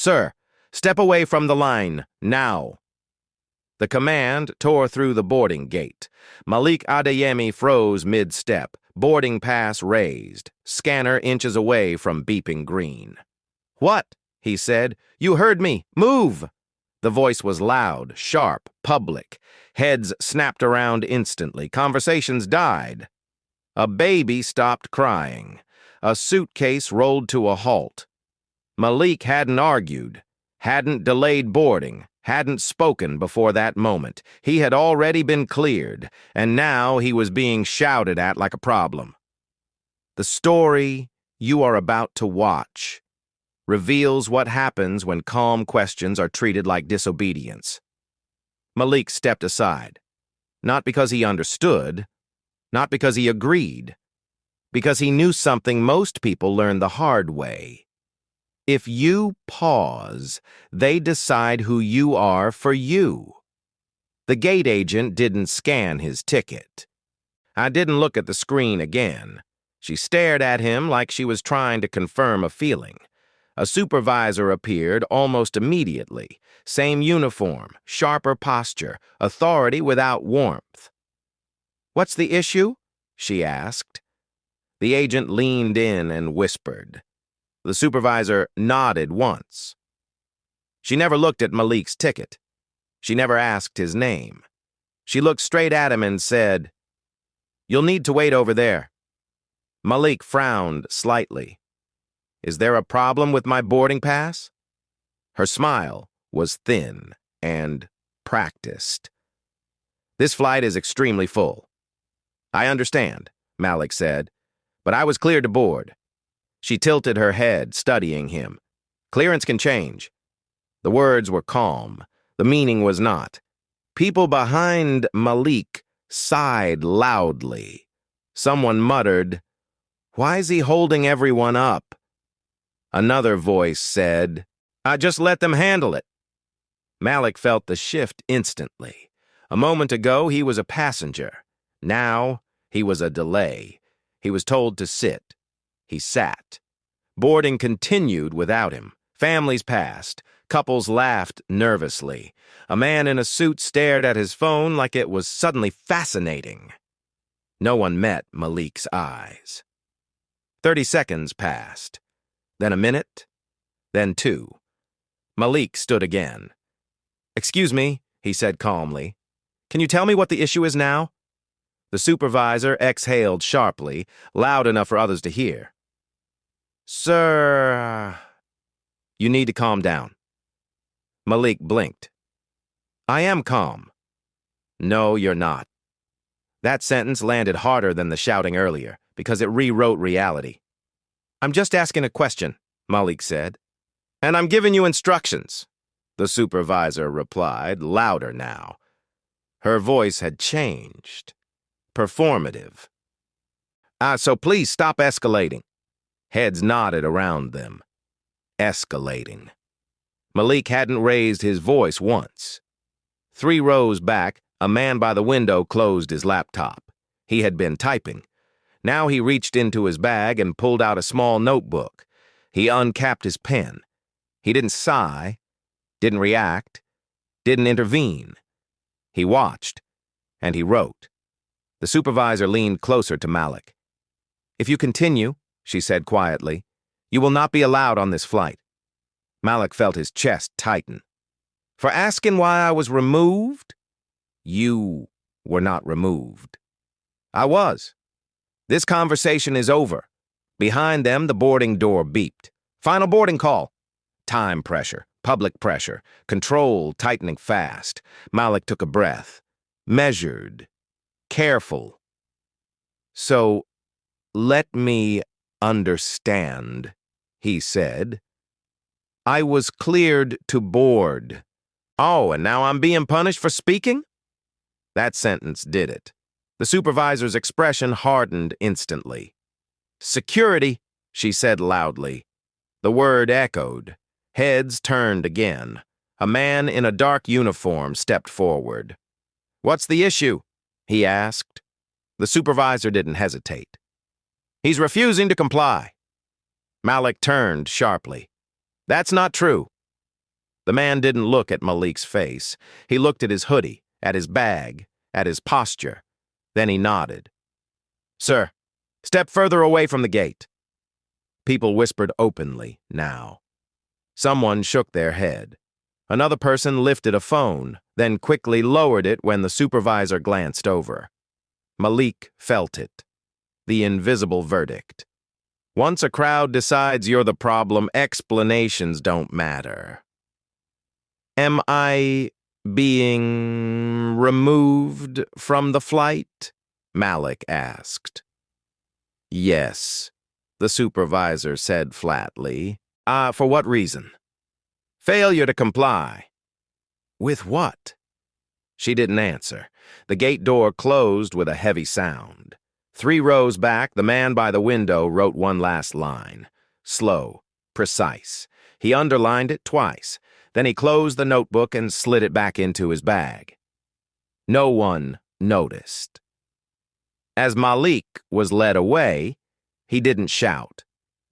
Sir, step away from the line, now. The command tore through the boarding gate. Malik Adeyemi froze mid-step, boarding pass raised, scanner inches away from beeping green. "What?" he said. "You heard me. Move!" The voice was loud, sharp, public. Heads snapped around instantly. Conversations died. A baby stopped crying. A suitcase rolled to a halt. Malik hadn't argued, hadn't delayed boarding, hadn't spoken before that moment. He had already been cleared, and now he was being shouted at like a problem. The story you are about to watch reveals what happens when calm questions are treated like disobedience. Malik stepped aside, not because he understood, not because he agreed, because he knew something most people learn the hard way. If you pause, they decide who you are for you. The gate agent didn't scan his ticket. I didn't look at the screen again. She stared at him like she was trying to confirm a feeling. A supervisor appeared almost immediately. Same uniform, sharper posture, authority without warmth. "What's the issue?" she asked. The agent leaned in and whispered. The supervisor nodded once. She never looked at Malik's ticket. She never asked his name. She looked straight at him and said, "You'll need to wait over there." Malik frowned slightly. "Is there a problem with my boarding pass?" Her smile was thin and practiced. "This flight is extremely full." "I understand," Malik said, "but I was cleared to board." She tilted her head, studying him. "Clearance can change." The words were calm. The meaning was not. People behind Malik sighed loudly. Someone muttered, "Why's he holding everyone up?" Another voice said, "I just let them handle it." Malik felt the shift instantly. A moment ago, he was a passenger. Now, he was a delay. He was told to sit. He sat. Boarding continued without him. Families passed. Couples laughed nervously. A man in a suit stared at his phone like it was suddenly fascinating. No one met Malik's eyes. 30 seconds passed. Then a minute. Then 2. Malik stood again. "Excuse me," he said calmly. "Can you tell me what the issue is now?" The supervisor exhaled sharply, loud enough for others to hear. "Sir, you need to calm down." Malik blinked. "I am calm." "No, you're not." That sentence landed harder than the shouting earlier, because it rewrote reality. "I'm just asking a question," Malik said. "And I'm giving you instructions," the supervisor replied, louder now. Her voice had changed. Performative. So please stop escalating." Heads nodded around them. Escalating. Malik hadn't raised his voice once. 3 rows back, a man by the window closed his laptop. He had been typing. Now he reached into his bag and pulled out a small notebook. He uncapped his pen. He didn't sigh, didn't react, didn't intervene. He watched, and he wrote. The supervisor leaned closer to Malik. "If you continue," she said quietly, "you will not be allowed on this flight." Malik felt his chest tighten. "For asking why I was removed?" "You were not removed." "I was. This conversation is over." Behind them, the boarding door beeped. "Final boarding call." Time pressure, public pressure, control tightening fast. Malik took a breath. Measured. Careful. "So, let me understand," he said. "I was cleared to board." "Oh, and now I'm being punished for speaking?" That sentence did it. The supervisor's expression hardened instantly. "Security," she said loudly. The word echoed. Heads turned again. A man in a dark uniform stepped forward. "What's the issue?" he asked. The supervisor didn't hesitate. "He's refusing to comply." Malik turned sharply. "That's not true." The man didn't look at Malik's face. He looked at his hoodie, at his bag, at his posture. Then he nodded. "Sir, step further away from the gate." People whispered openly now. Someone shook their head. Another person lifted a phone, then quickly lowered it when the supervisor glanced over. Malik felt it. The invisible verdict. Once a crowd decides you're the problem, explanations don't matter. "Am I being removed from the flight?" Malik asked. "Yes," the supervisor said flatly. For what reason?" "Failure to comply." "With what?" She didn't answer. The gate door closed with a heavy sound. 3 rows back, the man by the window wrote one last line. Slow, precise. He underlined it twice. Then he closed the notebook and slid it back into his bag. No one noticed. As Malik was led away, he didn't shout,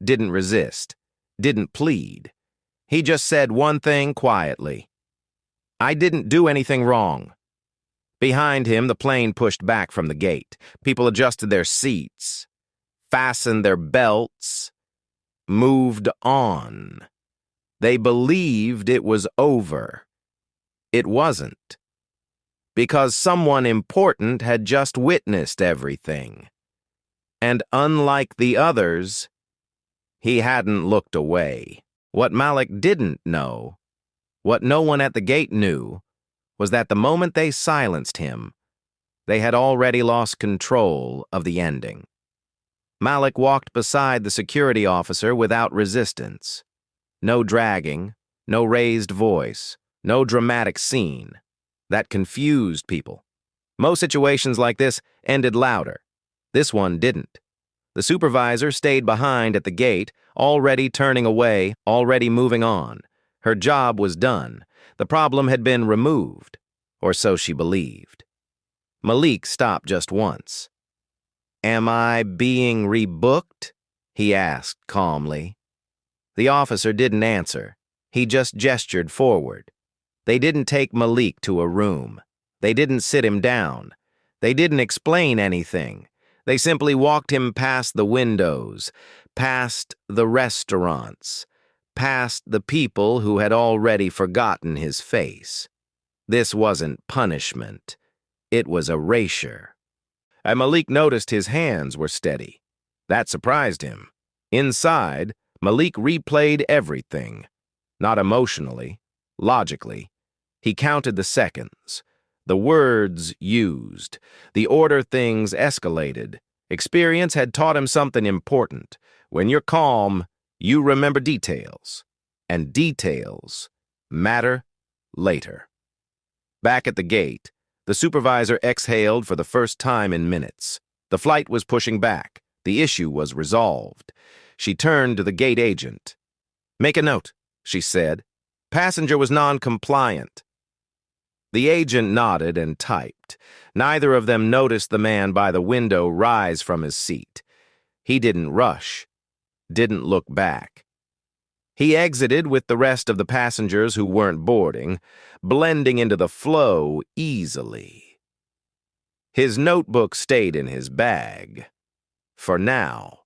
didn't resist, didn't plead. He just said one thing quietly. "I didn't do anything wrong." Behind him, the plane pushed back from the gate. People adjusted their seats, fastened their belts, moved on. They believed it was over. It wasn't. Because someone important had just witnessed everything. And unlike the others, he hadn't looked away. What Malik didn't know, what no one at the gate knew, was that the moment they silenced him, they had already lost control of the ending. Malik walked beside the security officer without resistance. No dragging, no raised voice, no dramatic scene. That confused people. Most situations like this ended louder. This one didn't. The supervisor stayed behind at the gate, already turning away, already moving on. Her job was done. The problem had been removed, or so she believed. Malik stopped just once. "Am I being rebooked?" he asked calmly. The officer didn't answer. He just gestured forward. They didn't take Malik to a room. They didn't sit him down. They didn't explain anything. They simply walked him past the windows, past the restaurants, past the people who had already forgotten his face. This wasn't punishment. It was erasure. And Malik noticed his hands were steady. That surprised him. Inside, Malik replayed everything. Not emotionally, logically. He counted the seconds, the words used, the order things escalated. Experience had taught him something important. When you're calm, you remember details. And details matter later. Back at the gate, the supervisor exhaled for the first time in minutes. The flight was pushing back. The issue was resolved. She turned to the gate agent. "Make a note," she said. "Passenger was non-compliant." The agent nodded and typed. Neither of them noticed the man by the window rise from his seat. He didn't rush, didn't look back. He exited with the rest of the passengers who weren't boarding, blending into the flow easily. His notebook stayed in his bag. For now.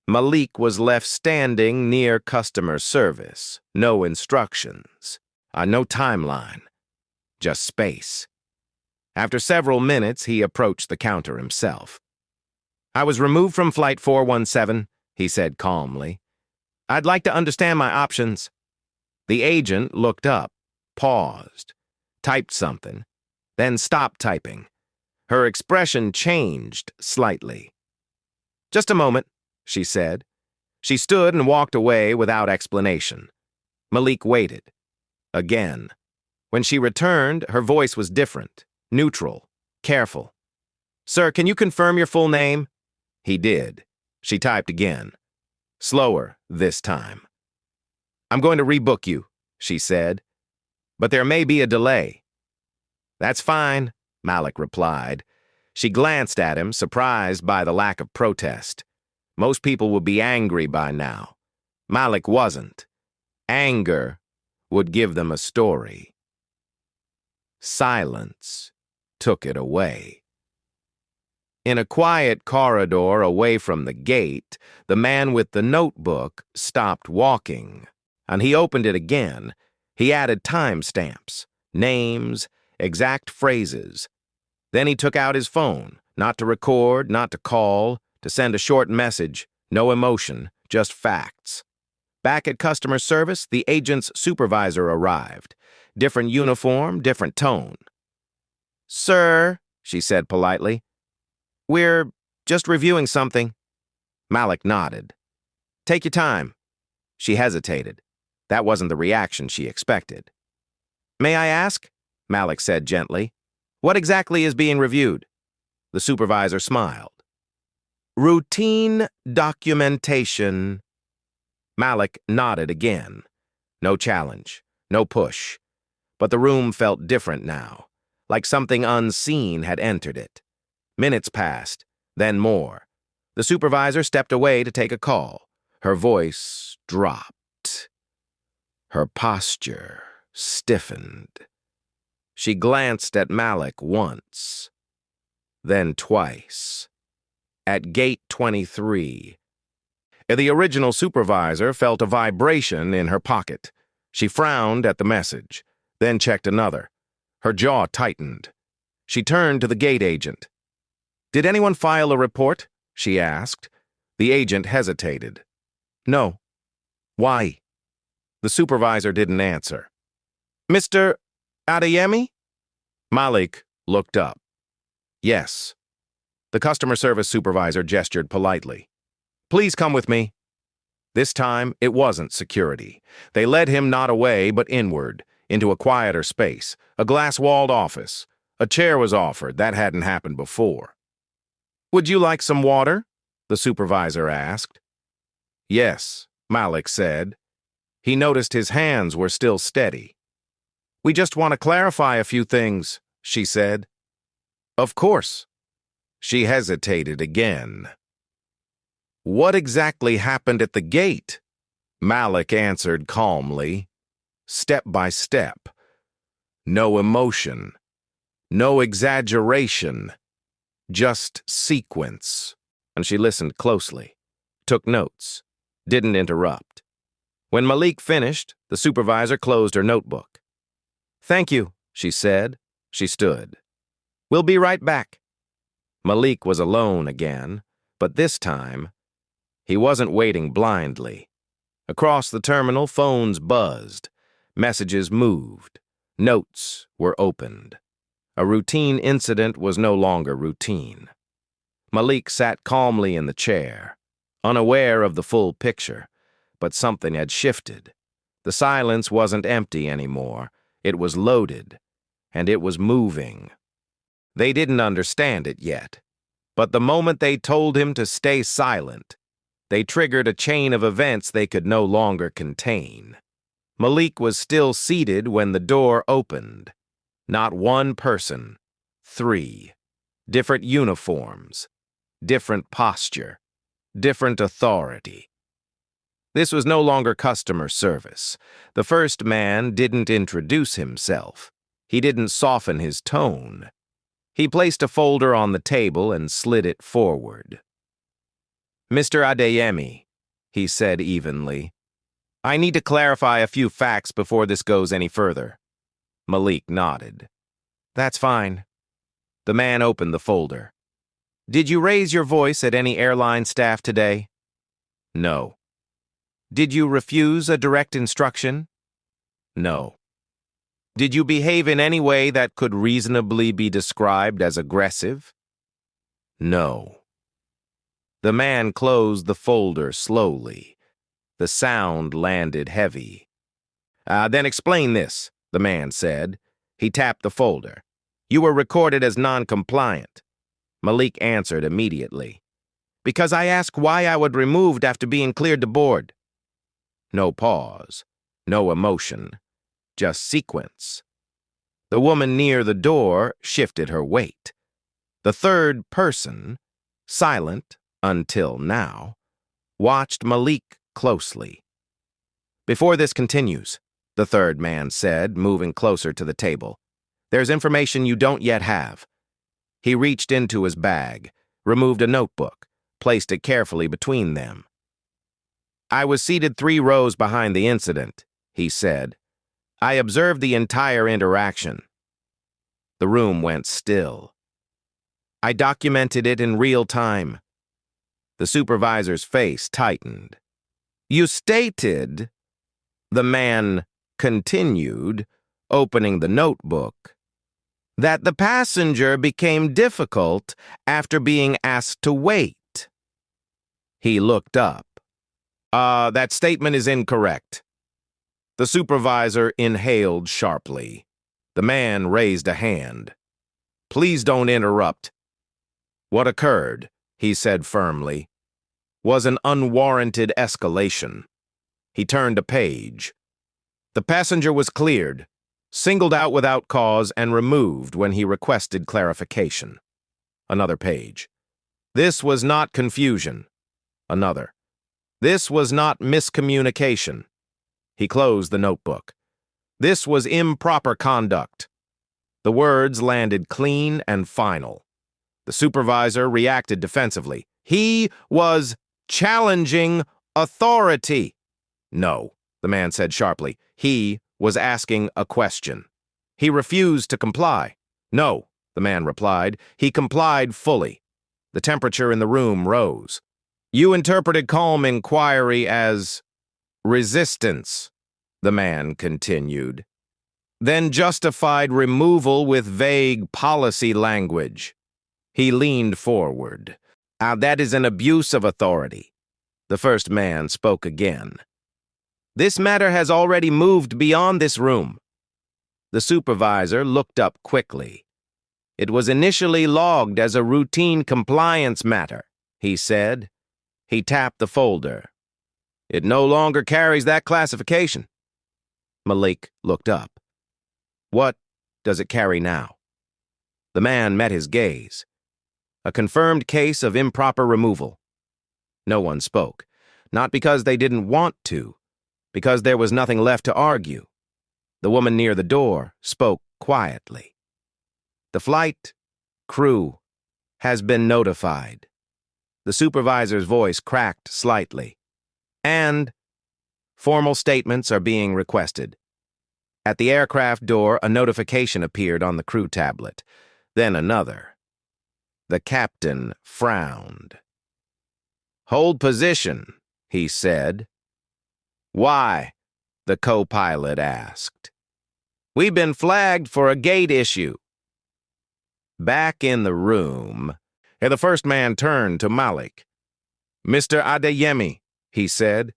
Malik was left standing near customer service. No instructions. No timeline. Just space. After several minutes, he approached the counter himself. "I was removed from Flight 417, he said calmly. "I'd like to understand my options." The agent looked up, paused, typed something, then stopped typing. Her expression changed slightly. "Just a moment," she said. She stood and walked away without explanation. Malik waited. Again. When she returned, her voice was different, neutral, careful. "Sir, can you confirm your full name?" He did. She typed again. Slower this time. "I'm going to rebook you," she said. "But there may be a delay." "That's fine," Malik replied. She glanced at him, surprised by the lack of protest. Most people would be angry by now. Malik wasn't. Anger would give them a story. Silence took it away. In a quiet corridor away from the gate, the man with the notebook stopped walking, and he opened it again. He added timestamps, names, exact phrases. Then he took out his phone, not to record, not to call, to send a short message, no emotion, just facts. Back at customer service, the agent's supervisor arrived. Different uniform, different tone. "Sir," she said politely, "we're just reviewing something." Malik nodded. "Take your time." She hesitated. That wasn't the reaction she expected. "May I ask?" Malik said gently. "What exactly is being reviewed?" The supervisor smiled. "Routine documentation." Malik nodded again. No challenge, no push. But the room felt different now, like something unseen had entered it. Minutes passed, then more. The supervisor stepped away to take a call. Her voice dropped. Her posture stiffened. She glanced at Malik once, then twice. At gate 23. The original supervisor felt a vibration in her pocket. She frowned at the message, then checked another. Her jaw tightened. She turned to the gate agent. "Did anyone file a report?" she asked. The agent hesitated. "No." "Why?" The supervisor didn't answer. "Mr. Adeyemi?" Malik looked up. "Yes." The customer service supervisor gestured politely. "Please come with me." This time, it wasn't security. They led him not away, but inward, into a quieter space, a glass-walled office. A chair was offered. That hadn't happened before. "Would you like some water?" the supervisor asked. "Yes," Malik said. He noticed his hands were still steady. "We just want to clarify a few things," she said. "Of course." She hesitated again. "What exactly happened at the gate?" Malik answered calmly. "Step by step. No emotion. No exaggeration. Just sequence." And she listened closely, took notes, didn't interrupt. When Malik finished, the supervisor closed her notebook. "Thank you," she said. She stood. "We'll be right back." Malik was alone again, but this time, he wasn't waiting blindly. Across the terminal, phones buzzed. Messages moved. Notes were opened. A routine incident was no longer routine. Malik sat calmly in the chair, unaware of the full picture, but something had shifted. The silence wasn't empty anymore. It was loaded, and it was moving. They didn't understand it yet, but the moment they told him to stay silent, they triggered a chain of events they could no longer contain. Malik was still seated when the door opened. Not one person, 3. Different uniforms, different posture, different authority. This was no longer customer service. The first man didn't introduce himself. He didn't soften his tone. He placed a folder on the table and slid it forward. "Mr. Adeyemi," he said evenly, "I need to clarify a few facts before this goes any further." Malik nodded. "That's fine." The man opened the folder. "Did you raise your voice at any airline staff today?" "No." "Did you refuse a direct instruction?" "No." "Did you behave in any way that could reasonably be described as aggressive?" "No." The man closed the folder slowly. The sound landed heavy. Then explain this," the man said. He tapped the folder. "You were recorded as non-compliant." Malik answered immediately. "Because I asked why I was removed after being cleared to board." No pause, no emotion, just sequence. The woman near the door shifted her weight. The third person, silent until now, watched Malik closely. "Before this continues," the third man said, moving closer to the table. There's information you don't yet have. He reached into his bag, removed a notebook, placed it carefully between them. I was seated 3 rows behind the incident, he said. I observed the entire interaction. The room went still. I documented it in real time. The supervisor's face tightened. You stated, the man continued, opening the notebook, that the passenger became difficult after being asked to wait. He looked up. That statement is incorrect. The supervisor inhaled sharply. The man raised a hand. Please don't interrupt. What occurred, he said firmly, was an unwarranted escalation. He turned a page. The passenger was cleared, singled out without cause, and removed when he requested clarification. Another page. This was not confusion. Another. This was not miscommunication. He closed the notebook. This was improper conduct. The words landed clean and final. The supervisor reacted defensively. He was challenging authority. No, the man said sharply. He was asking a question. He refused to comply. No, the man replied. He complied fully. The temperature in the room rose. You interpreted calm inquiry as resistance, the man continued. Then justified removal with vague policy language. He leaned forward. That is an abuse of authority. The first man spoke again. This matter has already moved beyond this room. The supervisor looked up quickly. It was initially logged as a routine compliance matter, he said. He tapped the folder. It no longer carries that classification. Malik looked up. What does it carry now? The man met his gaze. A confirmed case of improper removal. No one spoke, not because they didn't want to, because there was nothing left to argue. The woman near the door spoke quietly. The flight crew has been notified. The supervisor's voice cracked slightly. And formal statements are being requested. At the aircraft door, a notification appeared on the crew tablet. Then another. The captain frowned. Hold position, he said. Why? The co-pilot asked. We've been flagged for a gate issue. Back in the room, the first man turned to Malik. Mr. Adeyemi, he said,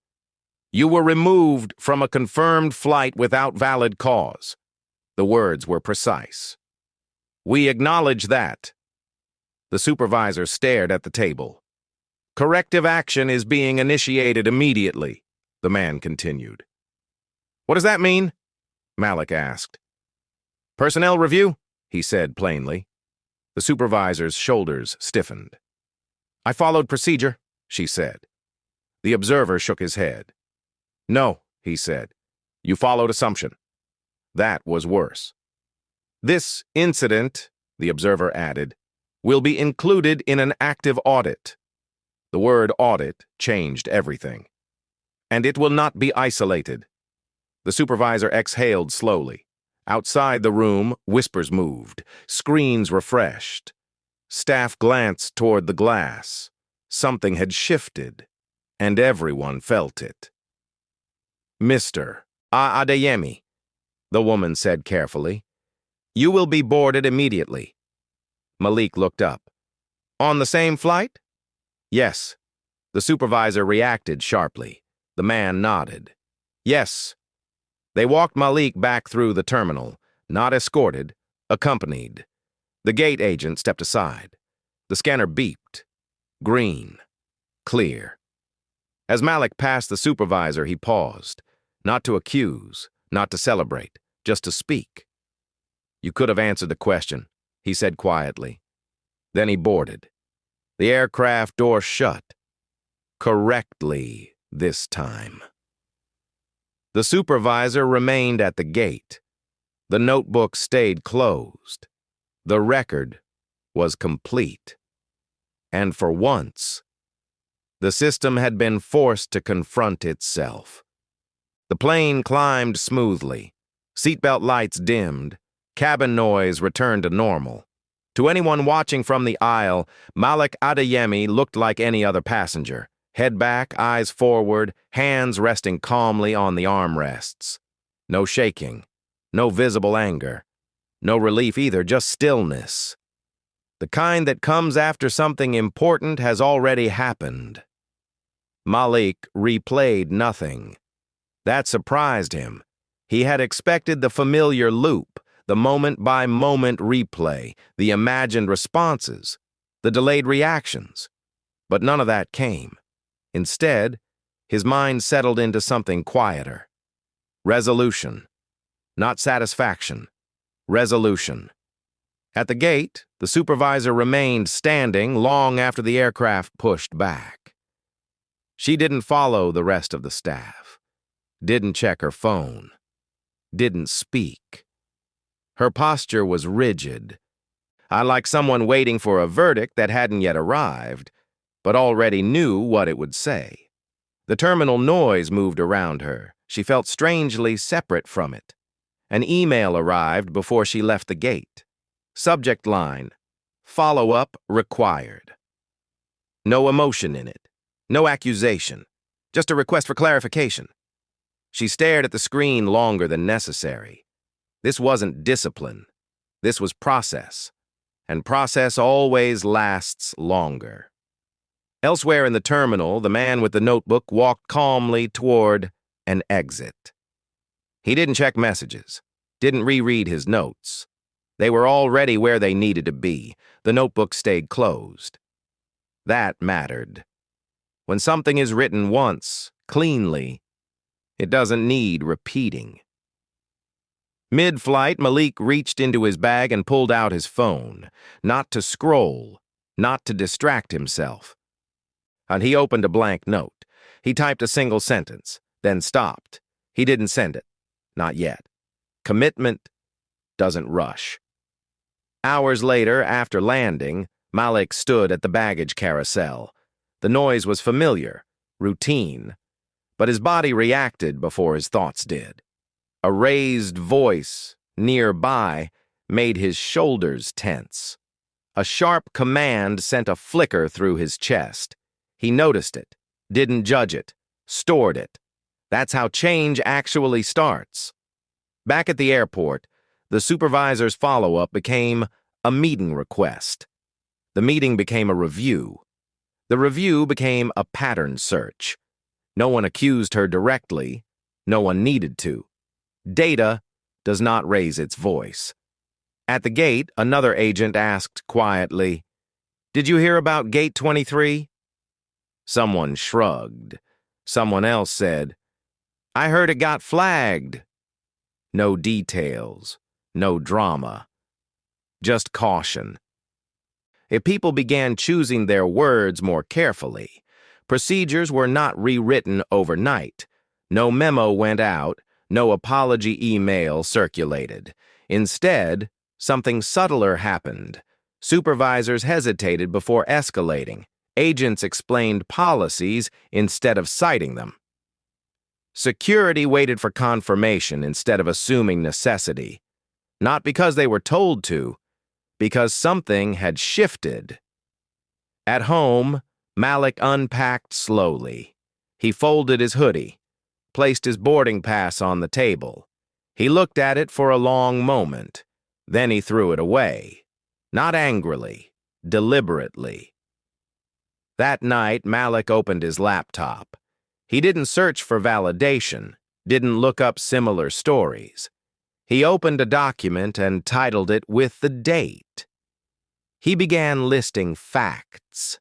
you were removed from a confirmed flight without valid cause. The words were precise. We acknowledge that. The supervisor stared at the table. Corrective action is being initiated immediately, the man continued. What does that mean? Malik asked. Personnel review, he said plainly. The supervisor's shoulders stiffened. I followed procedure, she said. The observer shook his head. No, he said. You followed assumption. That was worse. This incident, the observer added, will be included in an active audit. The word audit changed everything. And it will not be isolated. The supervisor exhaled slowly. Outside the room, whispers moved. Screens refreshed. Staff glanced toward the glass. Something had shifted, and everyone felt it. Mr. Adeyemi, the woman said carefully, you will be boarded immediately. Malik looked up. On the same flight? Yes. The supervisor reacted sharply. The man nodded. Yes. They walked Malik back through the terminal, not escorted, accompanied. The gate agent stepped aside. The scanner beeped. Green. Clear. As Malik passed the supervisor, he paused, not to accuse, not to celebrate, just to speak. You could have answered the question, he said quietly. Then he boarded. The aircraft door shut. Correctly this time. The supervisor remained at the gate. The notebook stayed closed. The record was complete. And for once, the system had been forced to confront itself. The plane climbed smoothly. Seatbelt lights dimmed. Cabin noise returned to normal. To anyone watching from the aisle, Malik Adeyemi looked like any other passenger. Head back, eyes forward, hands resting calmly on the armrests. No shaking, no visible anger, no relief either, just stillness. The kind that comes after something important has already happened. Malik replayed nothing. That surprised him. He had expected the familiar loop, the moment-by-moment replay, the imagined responses, the delayed reactions. But none of that came. Instead, his mind settled into something quieter. Resolution. Not satisfaction. Resolution. At the gate, the supervisor remained standing long after the aircraft pushed back. She didn't follow the rest of the staff. Didn't check her phone. Didn't speak. Her posture was rigid, like someone waiting for a verdict that hadn't yet arrived, but already knew what it would say. The terminal noise moved around her. She felt strangely separate from it. An email arrived before she left the gate. Subject line, follow-up required. No emotion in it. No accusation. Just a request for clarification. She stared at the screen longer than necessary. This wasn't discipline. This was process. And process always lasts longer. Elsewhere in the terminal, the man with the notebook walked calmly toward an exit. He didn't check messages, didn't reread his notes. They were already where they needed to be. The notebook stayed closed. That mattered. When something is written once, cleanly, it doesn't need repeating. Mid-flight, Malik reached into his bag and pulled out his phone, not to scroll, not to distract himself. And he opened a blank note. He typed a single sentence, then stopped. He didn't send it. Not yet. Commitment doesn't rush. Hours later, after landing, Malik stood at the baggage carousel. The noise was familiar, routine, but his body reacted before his thoughts did. A raised voice nearby made his shoulders tense. A sharp command sent a flicker through his chest. He noticed it, didn't judge it, stored it. That's how change actually starts. Back at the airport, the supervisor's follow-up became a meeting request. The meeting became a review. The review became a pattern search. No one accused her directly. No one needed to. Data does not raise its voice. At the gate, another agent asked quietly, "Did you hear about Gate 23? Someone shrugged. Someone else said, "I heard it got flagged." No details, no drama, just caution. If people began choosing their words more carefully, procedures were not rewritten overnight. No memo went out, no apology email circulated. Instead, something subtler happened. Supervisors hesitated before escalating. Agents explained policies instead of citing them. Security waited for confirmation instead of assuming necessity. Not because they were told to, because something had shifted. At home, Malik unpacked slowly. He folded his hoodie, placed his boarding pass on the table. He looked at it for a long moment. Then he threw it away. Not angrily, deliberately. That night, Malik opened his laptop. He didn't search for validation, didn't look up similar stories. He opened a document and titled it with the date. He began listing facts,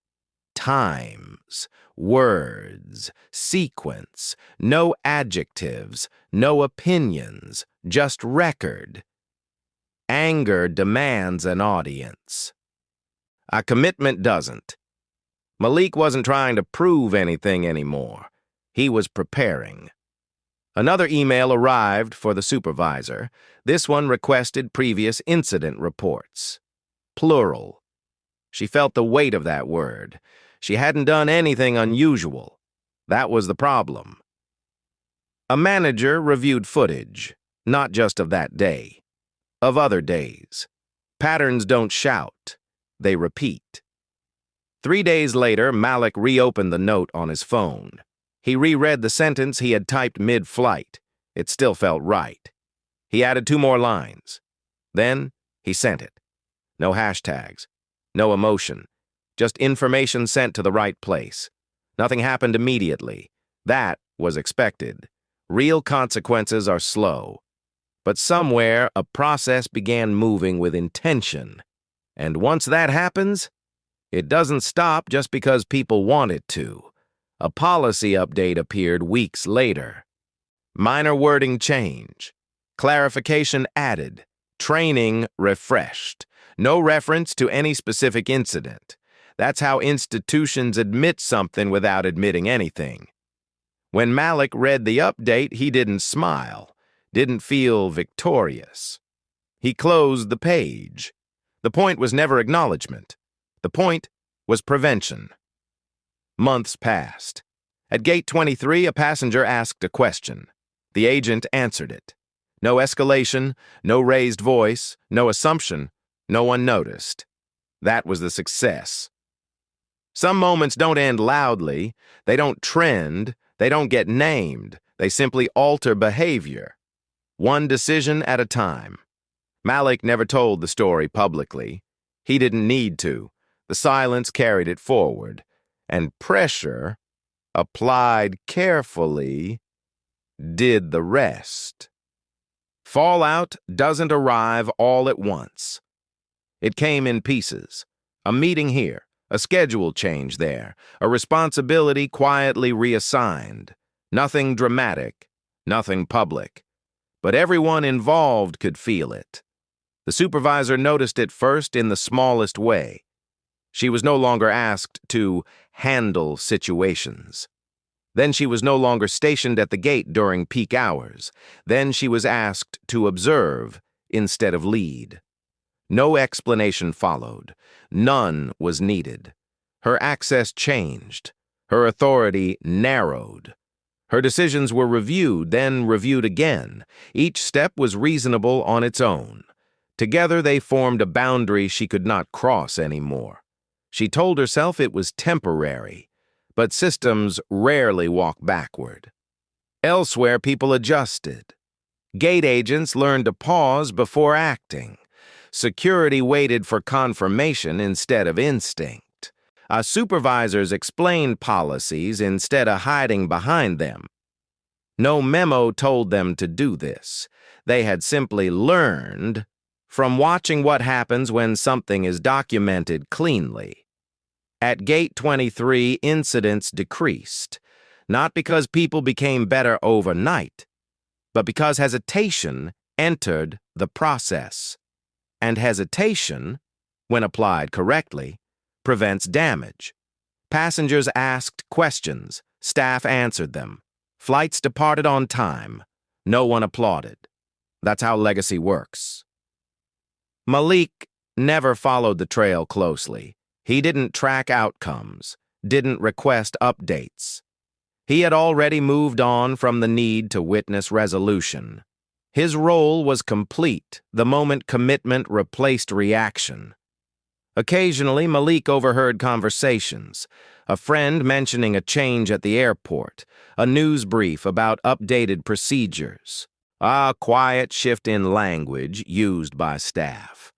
times, words, sequence, no adjectives, no opinions, just record. Anger demands an audience. A commitment doesn't. Malik wasn't trying to prove anything anymore. He was preparing. Another email arrived for the supervisor. This one requested previous incident reports. Plural. She felt the weight of that word. She hadn't done anything unusual. That was the problem. A manager reviewed footage, not just of that day, of other days. Patterns don't shout, they repeat. 3 days later, Malik reopened the note on his phone. He reread the sentence he had typed mid-flight. It still felt right. He added 2 more lines. Then he sent it. No hashtags, no emotion, just information sent to the right place. Nothing happened immediately. That was expected. Real consequences are slow. But somewhere, a process began moving with intention. And once that happens, it doesn't stop just because people want it to. A policy update appeared weeks later. Minor wording change. Clarification added. Training refreshed. No reference to any specific incident. That's how institutions admit something without admitting anything. When Malik read the update, he didn't smile, didn't feel victorious. He closed the page. The point was never acknowledgement. The point was prevention. Months passed. At gate 23, a passenger asked a question. The agent answered it. No escalation, no raised voice, no assumption. No one noticed. That was the success. Some moments don't end loudly. They don't trend. They don't get named. They simply alter behavior. One decision at a time. Malik never told the story publicly. He didn't need to. The silence carried it forward. And pressure, applied carefully, did the rest. Fallout doesn't arrive all at once. It came in pieces. A meeting here, a schedule change there, a responsibility quietly reassigned. Nothing dramatic, nothing public. But everyone involved could feel it. The supervisor noticed it first in the smallest way. She was no longer asked to handle situations. Then she was no longer stationed at the gate during peak hours. Then she was asked to observe instead of lead. No explanation followed. None was needed. Her access changed. Her authority narrowed. Her decisions were reviewed, then reviewed again. Each step was reasonable on its own. Together they formed a boundary she could not cross anymore. She told herself it was temporary, but systems rarely walk backward. Elsewhere, people adjusted. Gate agents learned to pause before acting. Security waited for confirmation instead of instinct. Supervisors explained policies instead of hiding behind them. No memo told them to do this. They had simply learned from watching what happens when something is documented cleanly. At Gate 23, incidents decreased, not because people became better overnight, but because hesitation entered the process. And hesitation, when applied correctly, prevents damage. Passengers asked questions, staff answered them. Flights departed on time. No one applauded. That's how legacy works. Malik never followed the trail closely. He didn't track outcomes, didn't request updates. He had already moved on from the need to witness resolution. His role was complete the moment commitment replaced reaction. Occasionally, Malik overheard conversations, a friend mentioning a change at the airport, a news brief about updated procedures, a quiet shift in language used by staff.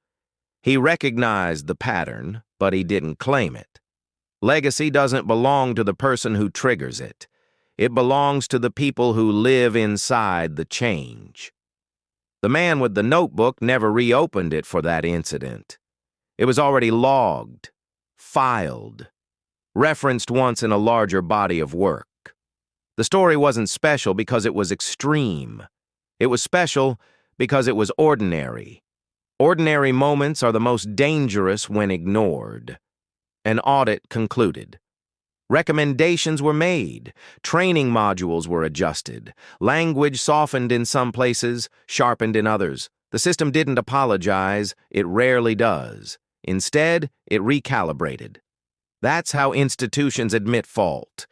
He recognized the pattern, but he didn't claim it. Legacy doesn't belong to the person who triggers it. It belongs to the people who live inside the change. The man with the notebook never reopened it for that incident. It was already logged, filed, referenced once in a larger body of work. The story wasn't special because it was extreme. It was special because it was ordinary. Ordinary moments are the most dangerous when ignored. An audit concluded. Recommendations were made. Training modules were adjusted. Language softened in some places, sharpened in others. The system didn't apologize. It rarely does. Instead, it recalibrated. That's how institutions admit fault.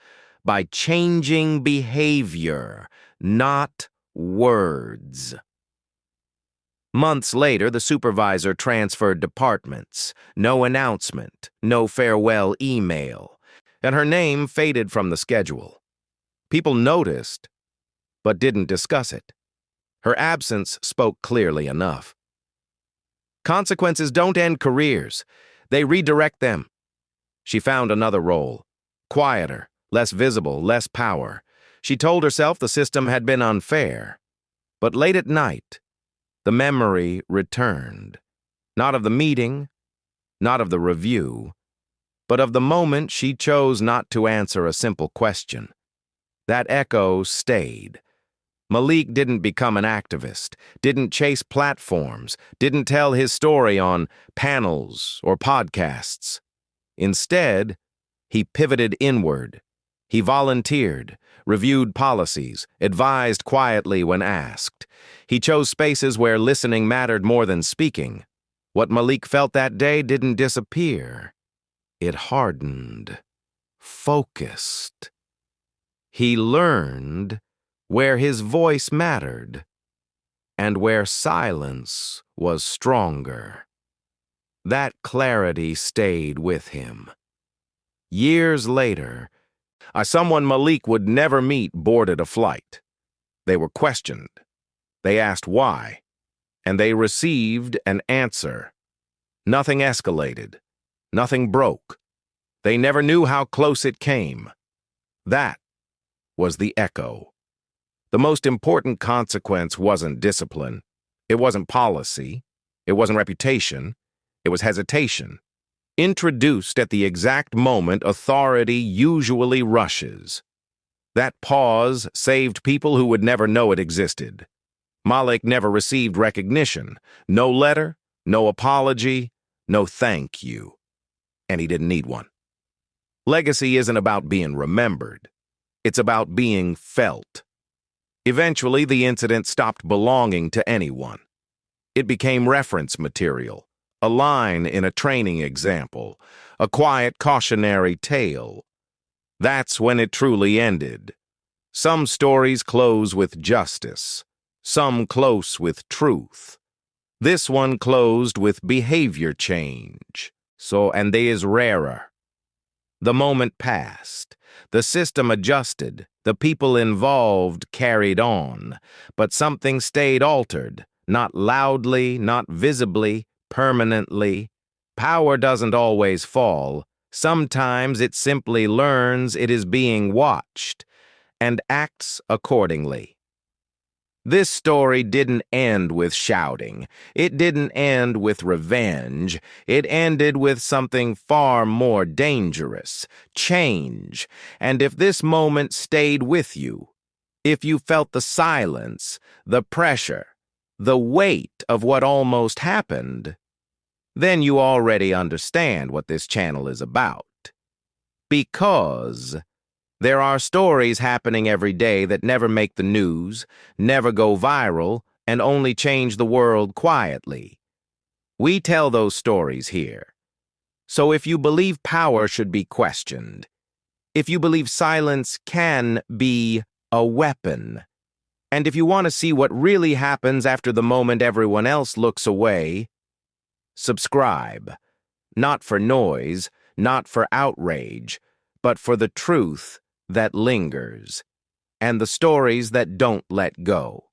By changing behavior, not words. Months later, the supervisor transferred departments. No announcement, no farewell email, and her name faded from the schedule. People noticed, but didn't discuss it. Her absence spoke clearly enough. Consequences don't end careers. They redirect them. She found another role. Quieter, less visible, less power. She told herself the system had been unfair. But late at night, the memory returned. Not of the meeting, not of the review, but of the moment she chose not to answer a simple question. That echo stayed. Malik didn't become an activist, didn't chase platforms, didn't tell his story on panels or podcasts. Instead, he pivoted inward. He volunteered, reviewed policies, advised quietly when asked. He chose spaces where listening mattered more than speaking. What Malik felt that day didn't disappear. It hardened, focused. He learned where his voice mattered and where silence was stronger. That clarity stayed with him. Years later, someone Malik would never meet boarded a flight. They were questioned. They asked why, and they received an answer. Nothing escalated. Nothing broke. They never knew how close it came. That was the echo. The most important consequence wasn't discipline. It wasn't policy. It wasn't reputation. It was hesitation. Introduced at the exact moment authority usually rushes. That pause saved people who would never know it existed. Malik never received recognition. No letter, no apology, no thank you. And he didn't need one. Legacy isn't about being remembered. It's about being felt. Eventually, the incident stopped belonging to anyone. It became reference material, a line in a training example, a quiet cautionary tale. That's when it truly ended. Some stories close with justice, some close with truth. This one closed with behavior change, and they is rarer. The moment passed. The system adjusted. The people involved carried on. But something stayed altered, not loudly, not visibly, permanently. Power doesn't always fall. Sometimes it simply learns it is being watched and acts accordingly. This story didn't end with shouting. It didn't end with revenge. It ended with something far more dangerous, change. And if this moment stayed with you, if you felt the silence, the pressure, the weight of what almost happened, then you already understand what this channel is about. Because there are stories happening every day that never make the news, never go viral, and only change the world quietly. We tell those stories here. So if you believe power should be questioned, if you believe silence can be a weapon, and if you want to see what really happens after the moment everyone else looks away, subscribe. Not for noise, not for outrage, but for the truth that lingers, and the stories that don't let go.